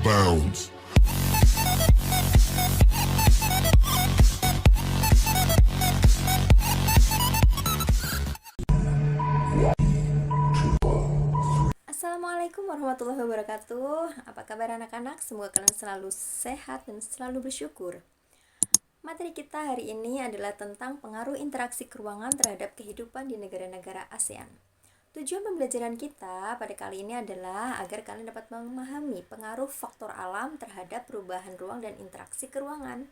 bounds. Assalamualaikum warahmatullahi wabarakatuh. Apa kabar anak-anak? Semoga kalian selalu sehat dan selalu bersyukur. Materi kita hari ini adalah tentang pengaruh interaksi keruangan terhadap kehidupan di negara-negara ASEAN. Tujuan pembelajaran kita pada kali ini adalah agar kalian dapat memahami pengaruh faktor alam terhadap perubahan ruang dan interaksi keruangan.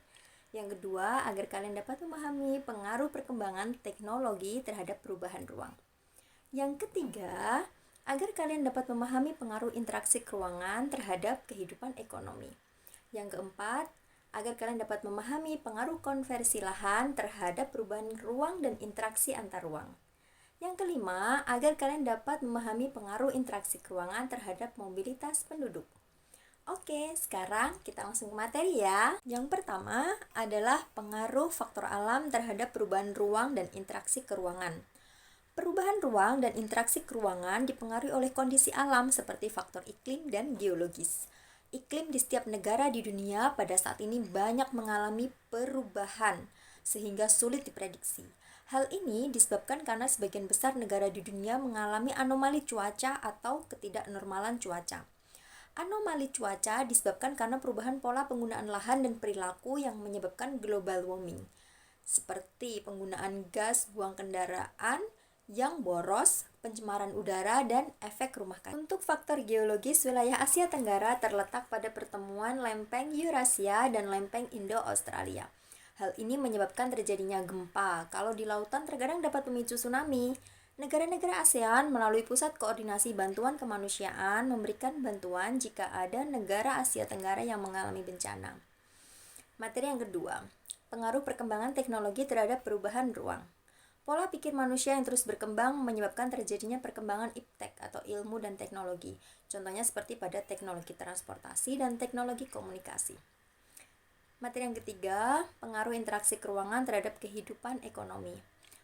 Yang kedua, agar kalian dapat memahami pengaruh perkembangan teknologi terhadap perubahan ruang. Yang ketiga, agar kalian dapat memahami pengaruh interaksi keruangan terhadap kehidupan ekonomi. Yang keempat, agar kalian dapat memahami pengaruh konversi lahan terhadap perubahan ruang dan interaksi antar ruang. Yang kelima, agar kalian dapat memahami pengaruh interaksi keruangan terhadap mobilitas penduduk. Oke, sekarang kita langsung ke materi ya. Yang pertama adalah pengaruh faktor alam terhadap perubahan ruang dan interaksi keruangan. Perubahan ruang dan interaksi keruangan dipengaruhi oleh kondisi alam seperti faktor iklim dan geologis. Iklim di setiap negara di dunia pada saat ini banyak mengalami perubahan sehingga sulit diprediksi. Hal ini disebabkan karena sebagian besar negara di dunia mengalami anomali cuaca atau ketidaknormalan cuaca. Anomali cuaca disebabkan karena perubahan pola penggunaan lahan dan perilaku yang menyebabkan global warming, seperti penggunaan gas buang kendaraan yang boros, pencemaran udara, dan efek rumah kaca. Untuk faktor geologis, wilayah Asia Tenggara terletak pada pertemuan lempeng Eurasia dan lempeng Indo-Australia. Hal ini menyebabkan terjadinya gempa. Kalau di lautan terkadang dapat memicu tsunami. Negara-negara ASEAN melalui Pusat Koordinasi Bantuan Kemanusiaan memberikan bantuan jika ada negara Asia Tenggara yang mengalami bencana. Materi yang kedua, pengaruh perkembangan teknologi terhadap perubahan ruang. Pola pikir manusia yang terus berkembang menyebabkan terjadinya perkembangan iptek atau ilmu dan teknologi. Contohnya seperti pada teknologi transportasi dan teknologi komunikasi. Materi yang ketiga, pengaruh interaksi keruangan terhadap kehidupan ekonomi.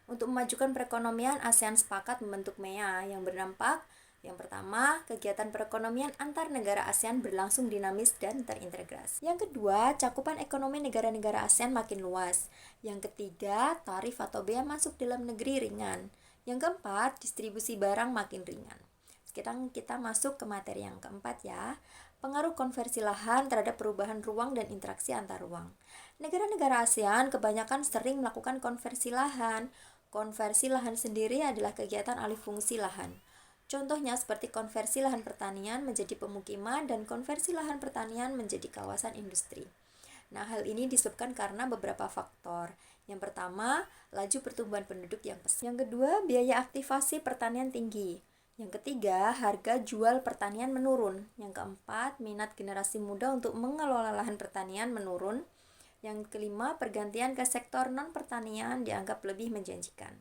Untuk memajukan perekonomian, ASEAN sepakat membentuk MEA yang berdampak. Yang pertama, kegiatan perekonomian antar negara ASEAN berlangsung dinamis dan terintegrasi. Yang kedua, cakupan ekonomi negara-negara ASEAN makin luas. Yang ketiga, tarif atau bea masuk dalam negeri ringan. Yang keempat, distribusi barang makin ringan. Sekarang kita masuk ke materi yang keempat ya. Pengaruh konversi lahan terhadap perubahan ruang dan interaksi antar ruang. Negara-negara ASEAN kebanyakan sering melakukan konversi lahan. Konversi lahan sendiri adalah kegiatan alih fungsi lahan. Contohnya seperti konversi lahan pertanian menjadi pemukiman dan konversi lahan pertanian menjadi kawasan industri. Nah, hal ini disebabkan karena beberapa faktor. Yang pertama, laju pertumbuhan penduduk yang pesat. Yang kedua, biaya aktivasi pertanian tinggi. Yang ketiga, harga jual pertanian menurun. Yang keempat, minat generasi muda untuk mengelola lahan pertanian menurun. Yang kelima, pergantian ke sektor non-pertanian dianggap lebih menjanjikan.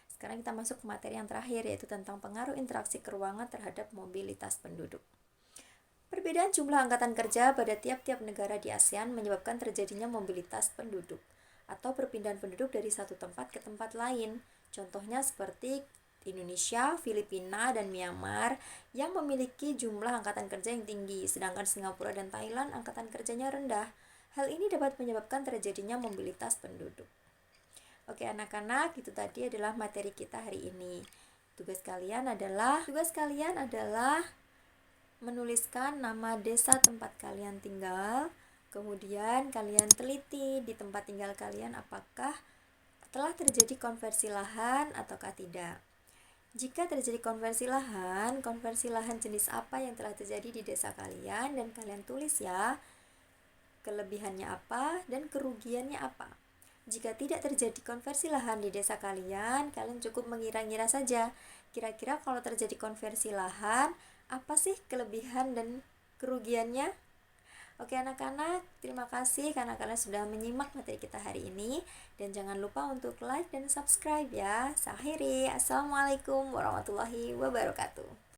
Sekarang kita masuk ke materi yang terakhir, yaitu tentang pengaruh interaksi keruangan terhadap mobilitas penduduk. Perbedaan jumlah angkatan kerja pada tiap-tiap negara di ASEAN menyebabkan terjadinya mobilitas penduduk atau perpindahan penduduk dari satu tempat ke tempat lain. Contohnya seperti Indonesia, Filipina, dan Myanmar yang memiliki jumlah angkatan kerja yang tinggi, sedangkan Singapura dan Thailand angkatan kerjanya rendah. Hal ini dapat menyebabkan terjadinya mobilitas penduduk. Oke anak-anak, itu tadi adalah materi kita hari ini. Tugas kalian adalah menuliskan nama desa tempat kalian tinggal. Kemudian kalian teliti di tempat tinggal kalian apakah telah terjadi konversi lahan ataukah tidak. Jika terjadi konversi lahan jenis apa yang telah terjadi di desa kalian, dan kalian tulis ya, kelebihannya apa dan kerugiannya apa. Jika tidak terjadi konversi lahan di desa kalian cukup mengira-ngira saja. Kira-kira kalau terjadi konversi lahan, apa sih kelebihan dan kerugiannya? Oke anak-anak, terima kasih karena kalian sudah menyimak materi kita hari ini. Dan jangan lupa untuk like dan subscribe ya. Saya akhiri. Assalamualaikum warahmatullahi wabarakatuh.